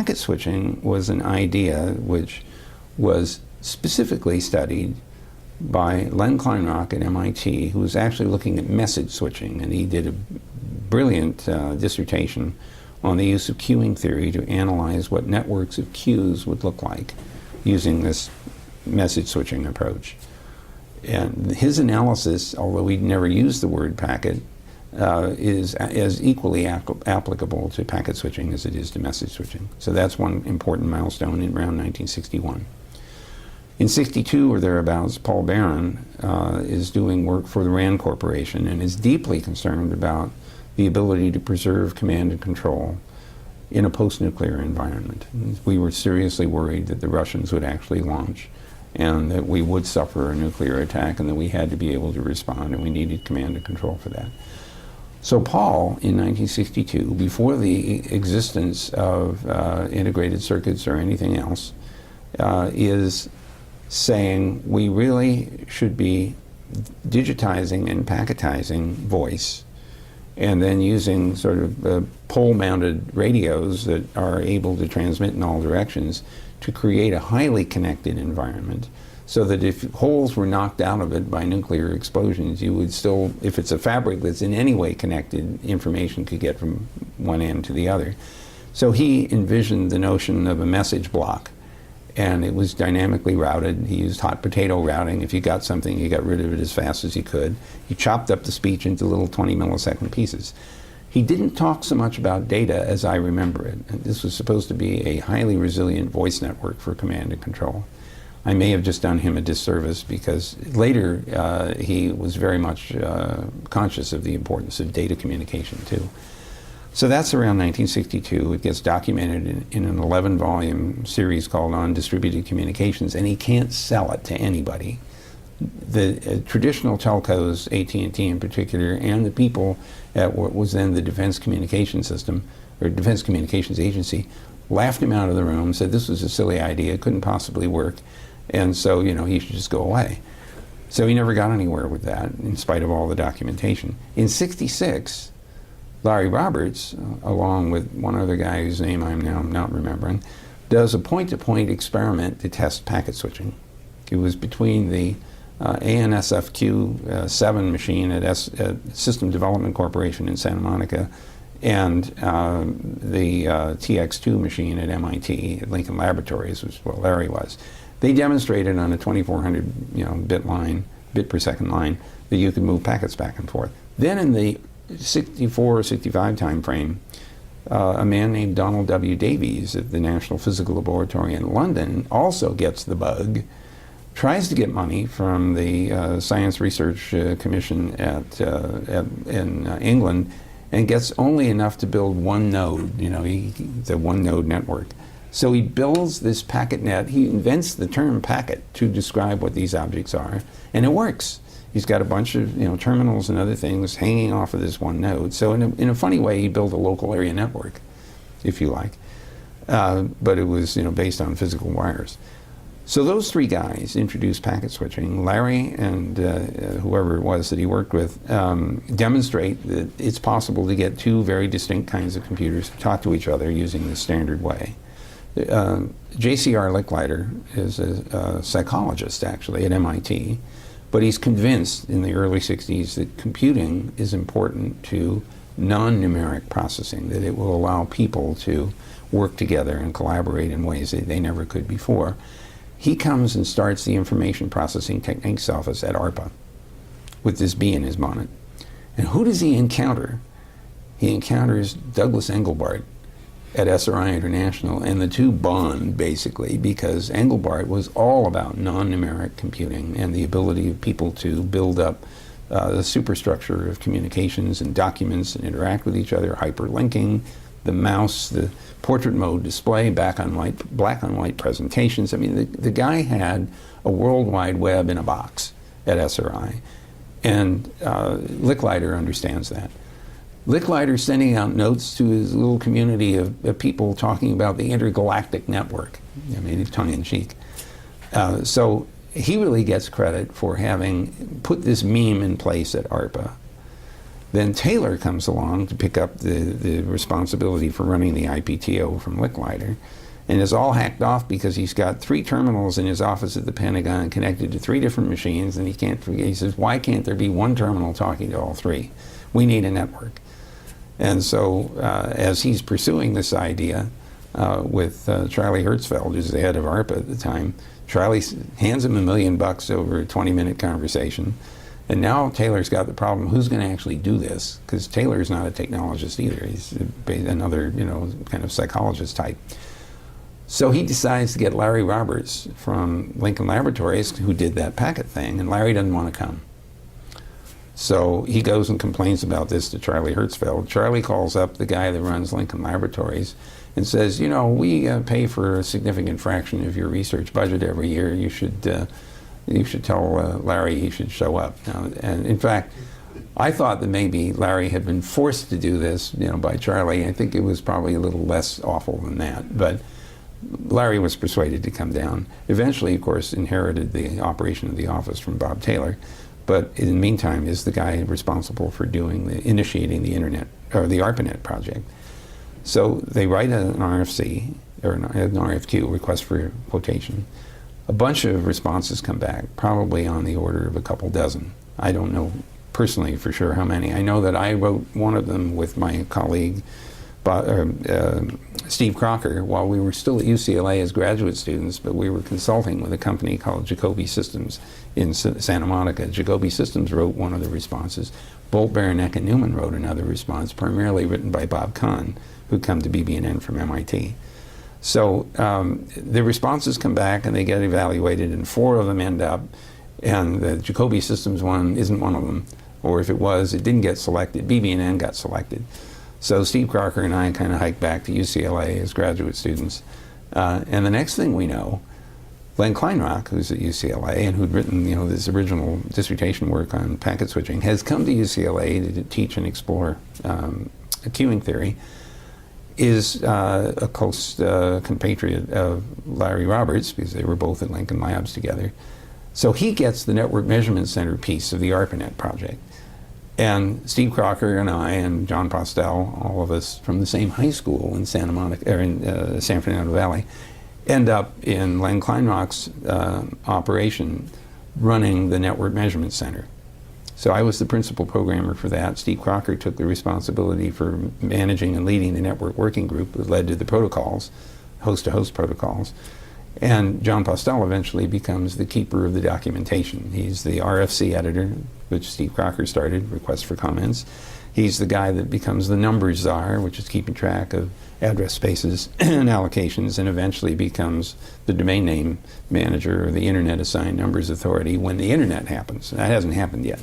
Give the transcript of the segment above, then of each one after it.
packet switching was an idea which was specifically studied by Len Kleinrock at MIT, who was actually looking at message switching, and he did a brilliant dissertation on the use of queuing theory to analyze what networks of queues would look like using this message switching approach. And his analysis, although he'd never used the word packet, is as equally applicable to packet switching as it is to message switching. So that's one important milestone in around 1961. In 62 or thereabouts, Paul Barron is doing work for the RAND Corporation and is deeply concerned about the ability to preserve command and control in a post-nuclear environment. We were seriously worried that the Russians would actually launch and that we would suffer a nuclear attack and that we had to be able to respond, and we needed command and control for that. So Paul, in 1962, before the existence of integrated circuits or anything else, is saying we really should be digitizing and packetizing voice, and then using sort of pole-mounted radios that are able to transmit in all directions to create a highly connected environment, so that if holes were knocked out of it by nuclear explosions, you would still, if it's a fabric that's in any way connected, information could get from one end to the other. So he envisioned the notion of a message block, and it was dynamically routed. He used hot potato routing. If you got something, you got rid of it as fast as you could. He chopped up the speech into little 20-millisecond pieces. He didn't talk so much about data as I remember it. This was supposed to be a highly resilient voice network for command and control. I may have just done him a disservice because later he was very much conscious of the importance of data communication too. So that's around 1962. It gets documented in an 11-volume series called On Distributed Communications, and he can't sell it to anybody. The traditional telcos, AT&T in particular, and the people at what was then the Defense Communications System, or Defense Communications Agency, laughed him out of the room, said this was a silly idea, it couldn't possibly work, and so, you know, he should just go away. So he never got anywhere with that, in spite of all the documentation. In '66, Larry Roberts, along with one other guy whose name I'm now not remembering, does a point-to-point experiment to test packet switching. It was between the ANSFQ7 machine at System Development Corporation in Santa Monica and the TX2 machine at MIT, at Lincoln Laboratories, which is what Larry was. They demonstrated on a 2400 bit per second line that you could move packets back and forth. Then in the 64 or 65 time frame, a man named Donald W. Davies at the National Physical Laboratory in London also gets the bug, tries to get money from the Science Research Commission in England, and gets only enough to build one node, the one node network. So he builds this packet net. He invents the term packet to describe what these objects are, and it works. He's got a bunch of terminals and other things hanging off of this one node. So in a funny way, he built a local area network, if you like. But it was based on physical wires. So those three guys introduced packet switching. Larry and whoever it was that he worked with demonstrate that it's possible to get two very distinct kinds of computers to talk to each other using the standard way. J.C.R. Licklider is a psychologist, actually, at MIT. But he's convinced in the early 60s that computing is important to non-numeric processing, that it will allow people to work together and collaborate in ways that they never could before. He comes and starts the Information Processing Techniques Office at ARPA with this bee in his bonnet. And who does he encounter? He encounters Douglas Engelbart at SRI International, and the two bond, basically, because Engelbart was all about non-numeric computing and the ability of people to build up the superstructure of communications and documents and interact with each other, hyperlinking, the mouse, the portrait mode display, black on white presentations. I mean, the guy had a World Wide Web in a box at SRI, and Licklider understands that. Licklider sending out notes to his little community of people talking about the intergalactic network, tongue-in-cheek. So he really gets credit for having put this meme in place at ARPA Then Taylor comes along to pick up the responsibility for running the IPTO from Licklider, and is all hacked off because he's got 3 terminals in his office at the Pentagon connected to 3 different machines, and he says, why can't there be one terminal talking to all 3? We need a network. And so as he's pursuing this idea with Charlie Hertzfeld, who's the head of ARPA at the time, Charlie hands him $1 million over a 20-minute conversation. And now Taylor's got the problem, who's going to actually do this? Because Taylor's not a technologist either. He's another, kind of psychologist type. So he decides to get Larry Roberts from Lincoln Laboratories, who did that packet thing, and Larry doesn't want to come. So he goes and complains about this to Charlie Hertzfeld. Charlie calls up the guy that runs Lincoln Laboratories and says, we pay for a significant fraction of your research budget every year. You should tell Larry he should show up. Now, and in fact, I thought that maybe Larry had been forced to do this, by Charlie. I think it was probably a little less awful than that. But Larry was persuaded to come down. Eventually, of course, inherited the operation of the office from Bob Taylor, but in the meantime is the guy responsible for initiating the internet, or the ARPANET project. So they write an RFC, or an RFQ, request for quotation. A bunch of responses come back, probably on the order of a couple dozen. I don't know personally for sure how many. I know that I wrote one of them with my colleague, Steve Crocker, while we were still at UCLA as graduate students, but we were consulting with a company called Jacoby Systems in Santa Monica. Jacoby Systems wrote one of the responses. Bolt, Beranek, and Newman wrote another response, primarily written by Bob Kahn, who'd come to BB&N from MIT. So the responses come back and they get evaluated, and 4 of them end up, and the Jacoby Systems one isn't one of them, or if it was, it didn't get selected. BB&N got selected. So Steve Crocker and I kind of hiked back to UCLA as graduate students. And the next thing we know, Glenn Kleinrock, who's at UCLA and who'd written this original dissertation work on packet switching, has come to UCLA to teach and explore queuing theory, is a close compatriot of Larry Roberts, because they were both at Lincoln Labs together. So he gets the Network Measurement Center piece of the ARPANET project. And Steve Crocker and I and John Postel, all of us from the same high school in Santa Monica, or in San Fernando Valley, end up in Len Kleinrock's operation running the Network Measurement Center. So I was the principal programmer for that. Steve Crocker took the responsibility for managing and leading the network working group that led to the protocols, host-to-host protocols. And John Postel eventually becomes the keeper of the documentation. He's the RFC editor, which Steve Crocker started, requests for comments. He's the guy that becomes the numbers czar, which is keeping track of address spaces and allocations, and eventually becomes the domain name manager or the Internet Assigned Numbers Authority when the Internet happens. That hasn't happened yet.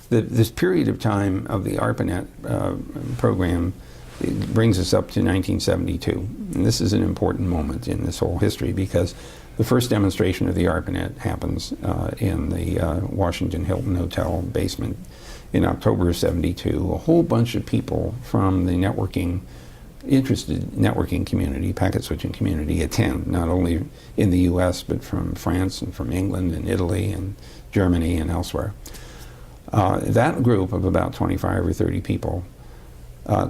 This period of time of the ARPANET program, it brings us up to 1972. And this is an important moment in this whole history because the first demonstration of the ARPANET happens in the Washington Hilton Hotel basement in October of '72. A whole bunch of people from the interested networking community, packet switching community, attend, not only in the US, but from France and from England and Italy and Germany and elsewhere. That group of about 25 or 30 people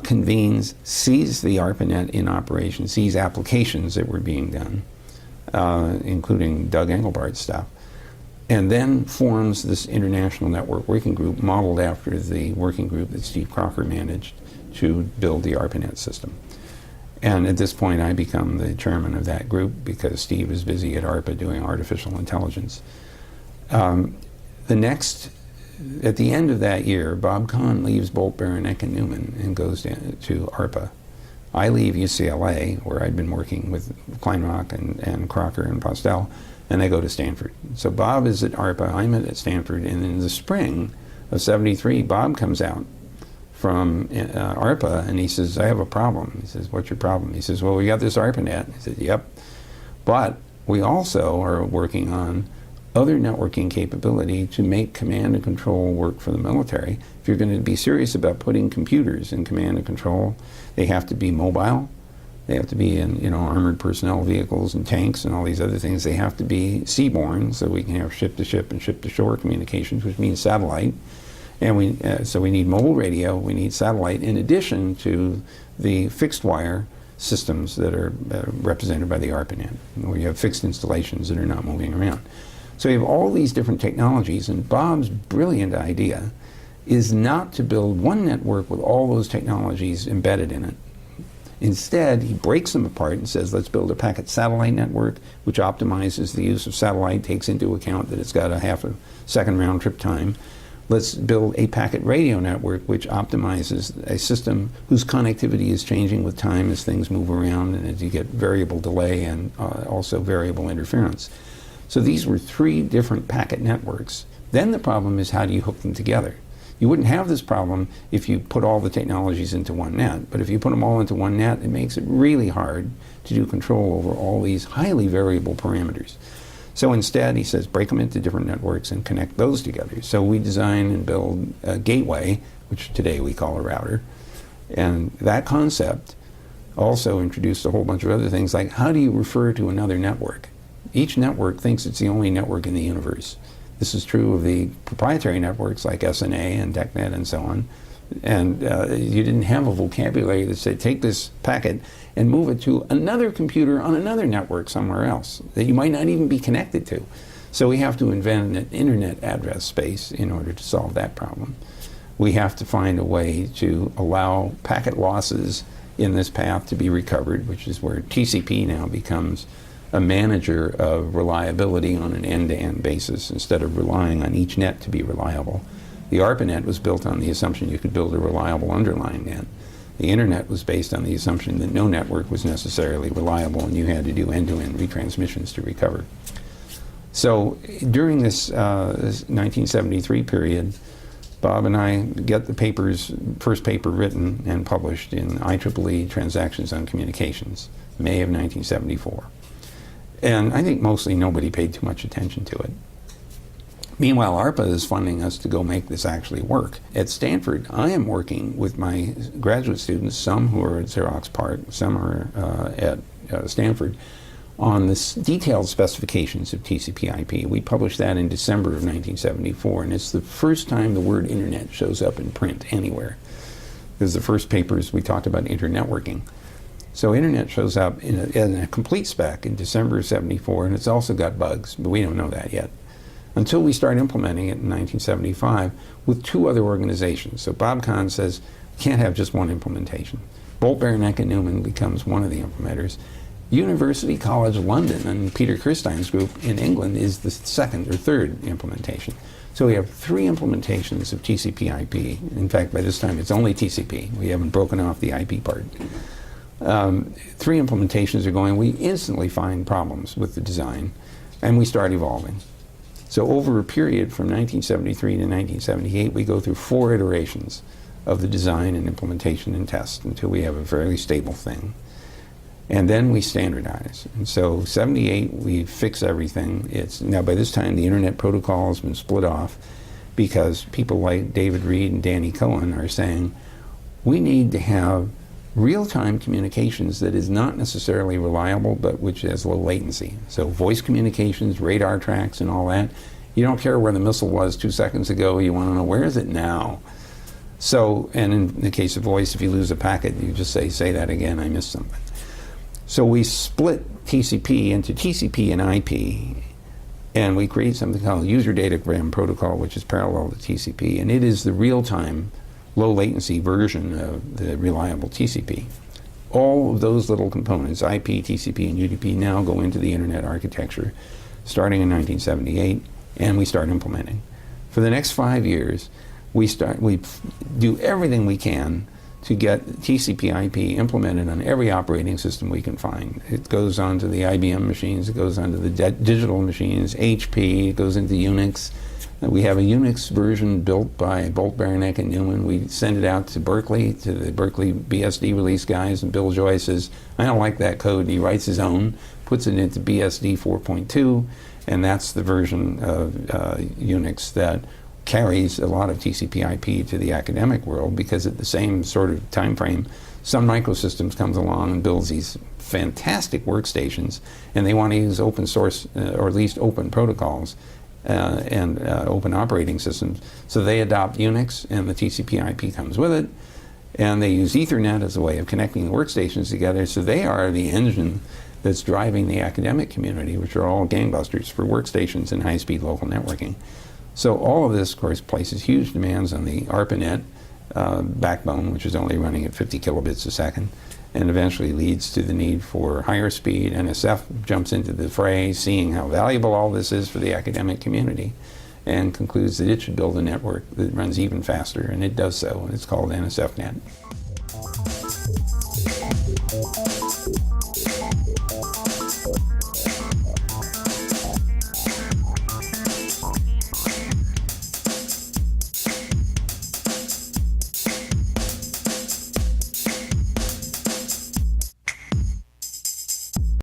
convenes, sees the ARPANET in operation, sees applications that were being done, including Doug Engelbart's stuff, and then forms this international network working group modeled after the working group that Steve Crocker managed to build the ARPANET system. And at this point I become the chairman of that group because Steve is busy at ARPA doing artificial intelligence. At the end of that year, Bob Kahn leaves Bolt, Beranek, and Newman and goes to ARPA. I leave UCLA, where I'd been working with Kleinrock and Crocker and Postel, and I go to Stanford. So Bob is at ARPA, I'm at Stanford, and in the spring of '73, Bob comes out from ARPA and he says, I have a problem. He says, what's your problem? He says, well, we got this ARPANET. He said, yep. But we also are working on other networking capability to make command and control work for the military. If you're going to be serious about putting computers in command and control, they have to be mobile. They have to be in armored personnel vehicles and tanks and all these other things. They have to be seaborne, so we can have ship-to-ship and ship-to-shore communications, which means satellite. So we need mobile radio, we need satellite, in addition to the fixed wire systems that are represented by the ARPANET, where you have fixed installations that are not moving around. So you have all these different technologies, and Bob's brilliant idea is not to build one network with all those technologies embedded in it. Instead, he breaks them apart and says, let's build a packet satellite network, which optimizes the use of satellite, takes into account that it's got a half a second round trip time. Let's build a packet radio network, which optimizes a system whose connectivity is changing with time as things move around and as you get variable delay and also variable interference. So these were three different packet networks. Then the problem is, how do you hook them together? You wouldn't have this problem if you put all the technologies into one net, but if you put them all into one net, it makes it really hard to do control over all these highly variable parameters. So instead, he says, break them into different networks and connect those together. So we design and build a gateway, which today we call a router. And that concept also introduced a whole bunch of other things, like how do you refer to another network? Each network thinks it's the only network in the universe. This is true of the proprietary networks like SNA and DECnet and so on. And you didn't have a vocabulary that said, take this packet and move it to another computer on another network somewhere else that you might not even be connected to. So we have to invent an internet address space in order to solve that problem. We have to find a way to allow packet losses in this path to be recovered, which is where TCP now becomes a manager of reliability on an end-to-end basis instead of relying on each net to be reliable. The ARPANET was built on the assumption you could build a reliable underlying net. The internet was based on the assumption that no network was necessarily reliable and you had to do end-to-end retransmissions to recover. So during this 1973 period, Bob and I get the first paper written and published in IEEE Transactions on Communications, May of 1974. And I think mostly nobody paid too much attention to it. Meanwhile, ARPA is funding us to go make this actually work. At Stanford, I am working with my graduate students, some who are at Xerox PARC, some are at Stanford, on the detailed specifications of TCP/IP. We published that in December of 1974, and it's the first time the word internet shows up in print anywhere. Because the first papers we talked about internetworking. So internet shows up in a complete spec in December of 74, and it's also got bugs, but we don't know that yet. Until we start implementing it in 1975 with two other organizations. So Bob Kahn says, can't have just one implementation. Bolt, Beranek, and Newman becomes one of the implementers. University College London and Peter Kirstein's group in England is the second or third implementation. So we have three implementations of TCP/IP. In fact, by this time it's only TCP. We haven't broken off the IP part. Three implementations are going. We instantly find problems with the design, and we start evolving. So over a period from 1973 to 1978, we go through 4 iterations of the design and implementation and test until we have a fairly stable thing. And then we standardize. And so 78, we fix everything. Now by this time, the internet protocol has been split off because people like David Reed and Danny Cohen are saying, we need to have real-time communications that is not necessarily reliable, but which has low latency. So voice communications, radar tracks, and all that. You don't care where the missile was 2 seconds ago, you want to know where is it now. So, and in the case of voice, if you lose a packet, you just say that again, I missed something. So we split TCP into TCP and IP, and we create something called User Datagram Protocol, which is parallel to TCP, and it is the real-time low latency version of the reliable TCP. All of those little components, IP, TCP, and UDP, now go into the internet architecture starting in 1978, and we start implementing. For the next 5 years, we do everything we can to get TCP/IP implemented on every operating system we can find. It goes onto the IBM machines, it goes onto the digital machines, HP, it goes into Unix. We have a Unix version built by Bolt, Beranek, and Newman. We send it out to Berkeley, to the Berkeley BSD release guys, and Bill Joy says, I don't like that code. He writes his own, puts it into BSD 4.2, and that's the version of Unix that carries a lot of TCP/IP to the academic world, because at the same sort of time frame, Sun Microsystems comes along and builds these fantastic workstations, and they want to use open source, or at least open protocols. and open operating systems. So they adopt Unix, and the TCP/IP comes with it. And they use Ethernet as a way of connecting the workstations together. So they are the engine that's driving the academic community, which are all gangbusters for workstations and high-speed local networking. So all of this, of course, places huge demands on the ARPANET backbone, which is only running at 50 kilobits a second, and eventually leads to the need for higher speed. NSF jumps into the fray, seeing how valuable all this is for the academic community, and concludes that it should build a network that runs even faster, and it does so, and it's called NSFNet.